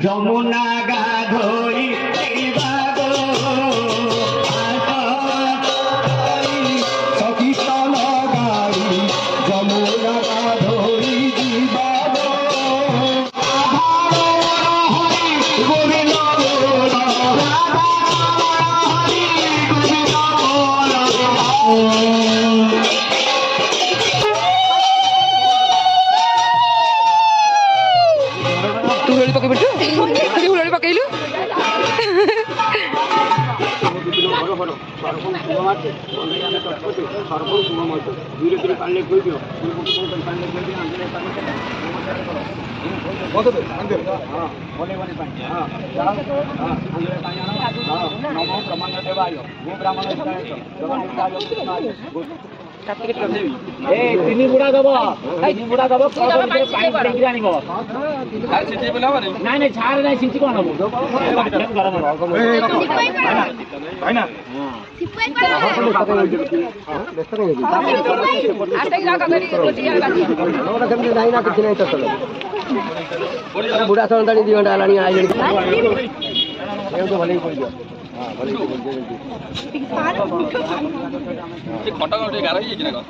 যমুনা গাধই সকিতন গাড়ি যমুনা গাধই দিবাগ ତିନି ବୁଡ଼ା ଦବ ତିନି ବୁଡ଼ା ଦବ ଆଣିବ ନାଇଁ ନାଇଁ ଛାଡ ନାଇଁ ସିଞ୍ଚି କଣ ହବ ବୁଢା ସନ୍ତାଣି 2 ଘଣ୍ଟା ହେଲାଣି ଆଇଲେଣି ଭଲ ପଡିଯିବ ଖଟା ଟିକେ ଗାର ହେଇଯାଇଛି ନା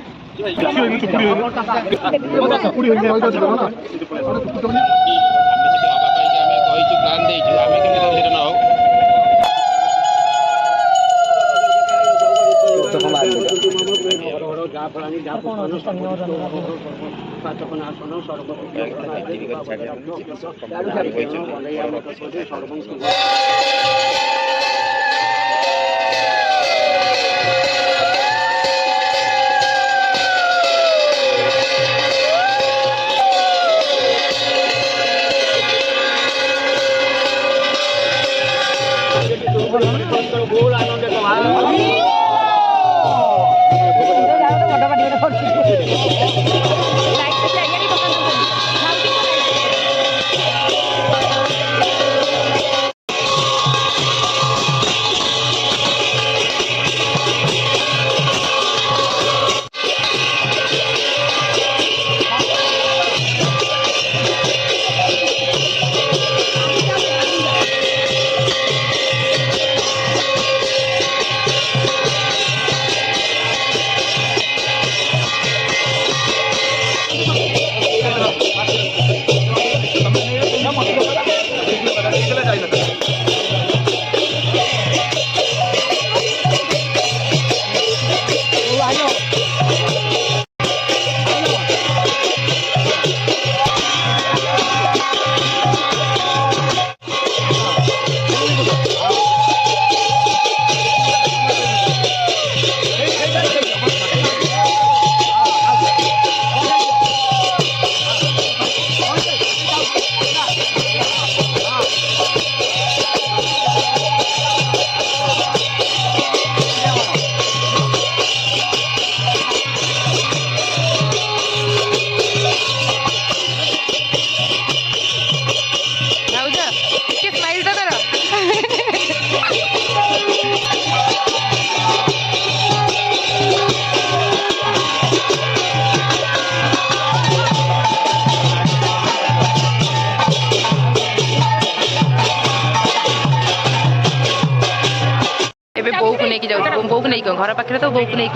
बोक नहीं घर पाखे तो बोक नहीं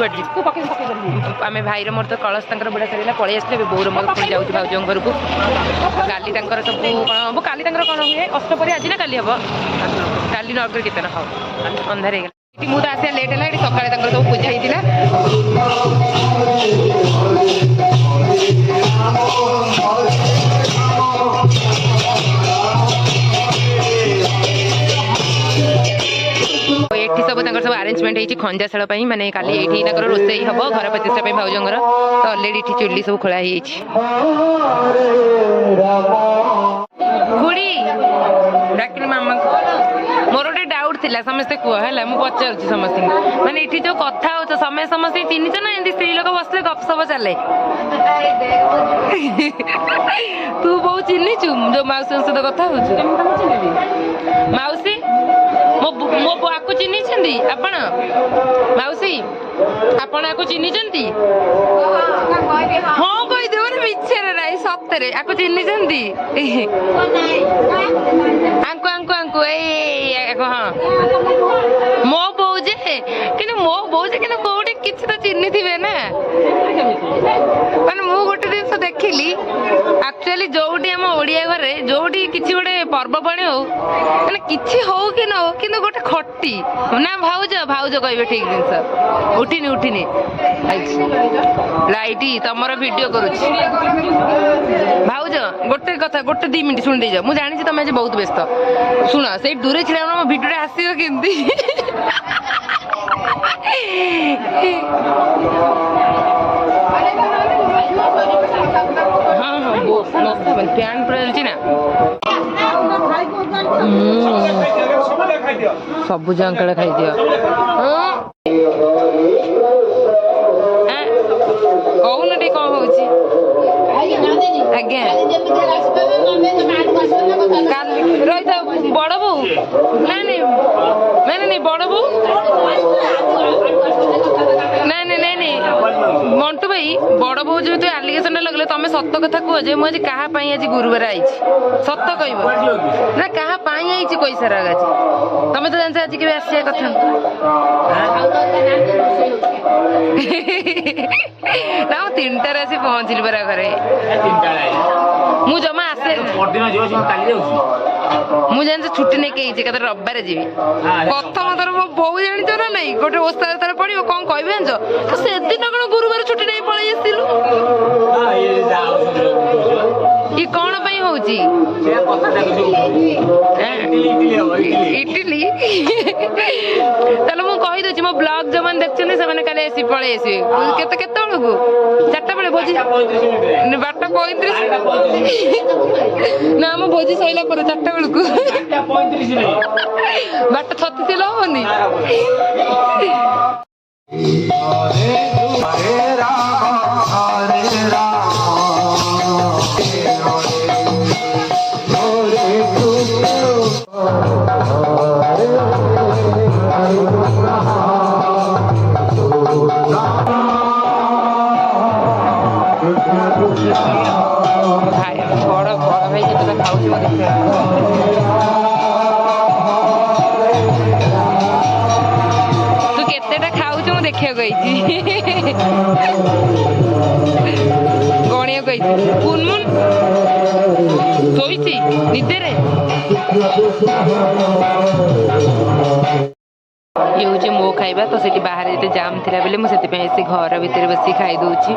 आम भाईर मोर तो कलश बुढ़ा सारा पलि आसले बोर मोर पुणी जाऊँ भाज घर को काली सब कौन हम काली कौन हुए अष्टपरी आज ना काली हम काली नगर कीर्तन हाँ अंधार हो मुझे आसा लेट है सका सब पूजा होता एठी सब सब आरेंजमेंट होती खंजाशाल माने काली एठी रोसे हम घर प्रतिष्ठा भाउजर तो अलरेडी एठी चुली सब खोला खुड़ी डाकिली मामा मोर गोटे डाउट थिला समस्ते कह है मुझे पचार समस्त माने एठी जो कथा हो समय समस्त चिन्ह ना एमती स्त्री लोक बसले गपसप चले तू बहुत चिन्हीचु जो मौसी सहित कथा हो मौसी मो बुआ को चिन्ही आपण मौसी आपण आपको चिन्ही हाँ कहीदेव मिछे ना सତରେ आपको चिन्ही ଆଙ୍କୁ ଏଇ ହଁ ମୋ ବୋଉ ଯେ କିନ୍ତୁ କୋଉଠି କିଛି ତ ଚିହ୍ନିଥିବେ ନା। ମାନେ ମୁଁ ଗୋଟେ ଜିନିଷ ଦେଖିଲି ଆକ୍ଚୁଆଲି ଯୋଉଠି ଆମ ଓଡ଼ିଆ ଘରେ ଯୋଉଠି କିଛି ଗୋଟେ ପର୍ବପର୍ବାଣି ହଉ ମାନେ କିଛି ହଉ କି ନ ହଉ କିନ୍ତୁ ଗୋଟେ ଖଟି ନା ଭାଉଜ କହିବେ ଠିକ ଜିନିଷ। ଉଠିନି ଲାଇଟି ତମର ଭିଡିଓ କରୁଛି। ଭାଉଜ ଗୋଟେ କଥା ଗୋଟେ 2 ମିନିଟ୍ ଶୁଣି ଦେଇଯାଅ। ମୁଁ ଜାଣିଛି ତମେ ଆଜି ବହୁତ ବ୍ୟସ୍ତ। ଶୁଣ ସେଇ ଦୂରେ ଛିଡ଼ା ମୋ ଭିଡିଓରେ ଆସିବ କେମିତି? ପ୍ୟାଣ୍ଟ ପୁରା ଚାଲିଛି ନା। ସବୁ ଜାଙ୍କାଳେ ଖାଇଦିଅ। କହୁନ ଟିକେ କଣ ହଉଛି? ଆଜ୍ଞା ରହିଥାଉ ବଡ ବୋଉ ନାଇଁ ବଡ ବୋଉ ନାଇଁ ମଣ୍ଟୁ ଭାଇ ବଡ ବୋଉ ଯେହେତୁ ଆଲିଗେସନ ଲଗେଇଲେ ତମେ ସତ କଥା କୁହ ଯେ ମୁଁ ଆଜି କାହା ପାଇଁ ଆଜି ଗୁରୁବାର ଆଇଛି ସତ କହିବ ନା କାହା ପାଇଁ ଆଇଛି କହିସାର ଆଜି। ତମେ ତ ଜାଣିଛ ଆଜି କେବେ ଆସିବା କଥା। ନା ମୁଁ 3ଟାରେ ଆସି ପହଞ୍ଚିଲି ପରା ଘରେ। ମୁଁ ଜମା ଆସେ ମୁଁ ଜାଣିଛ ଛୁଟି ନେଇକି ହେଇଛି ଏକାଥରେ ରବିବାରେ ଯିବି। ପ୍ରଥମ ଥର ମୋ ବୋଉ ଜାଣିଛ ନା ନାଇଁ ଗୋଟେ ଓଷା ତାର ପଡିବ କଣ କହିବେ ଜାଣିଛ ତ ସେଦିନ କଣ ଗୁରୁବାର ଛୁଟି ନେଇ ପଳେଇ ଆସିଲୁ। କି କଣ ପାଇଁ ହଉଛି ଇଟିଲି? ତାହେଲେ ମୁଁ କହିଦଉଛି ମୋ ବ୍ଲଗ ଯୋଉମାନେ ଦେଖୁଛନ୍ତି ସେମାନେ କାଲି ଆସି ପଳେଇ ଆସିବେ। କେତେବେଳକୁ? 4ଟା ବେଳେ ଭୋଜି 12:35 ନା ଆମ ଭୋଜି ସରିଲା ପରେ 4ଟା ବେଳକୁ 12:36 ହବନି। ବଡ ଭାଇ କେତେଟା ଖାଉଛି ମୁଁ ଦେଖିବା। ତୁ କେତେଟା ଖାଉଛୁ ମୁଁ ଦେଖିବାକୁ ଆଇଛି। ଗଣିବାକୁ ଆଇଛି। କୁନମୁନ ଶୋଇଛି ନିଦେରେ। ଇଏ ହଉଛି ମୋ ଖାଇବା ତ ସେଠି ବାହାରେ ଯେତେ ଜାମ୍ ଥିଲା ବୋଲି ମୁଁ ସେଥିପାଇଁ ଆସି ଘର ଭିତରେ ବସି ଖାଇ ଦଉଛି।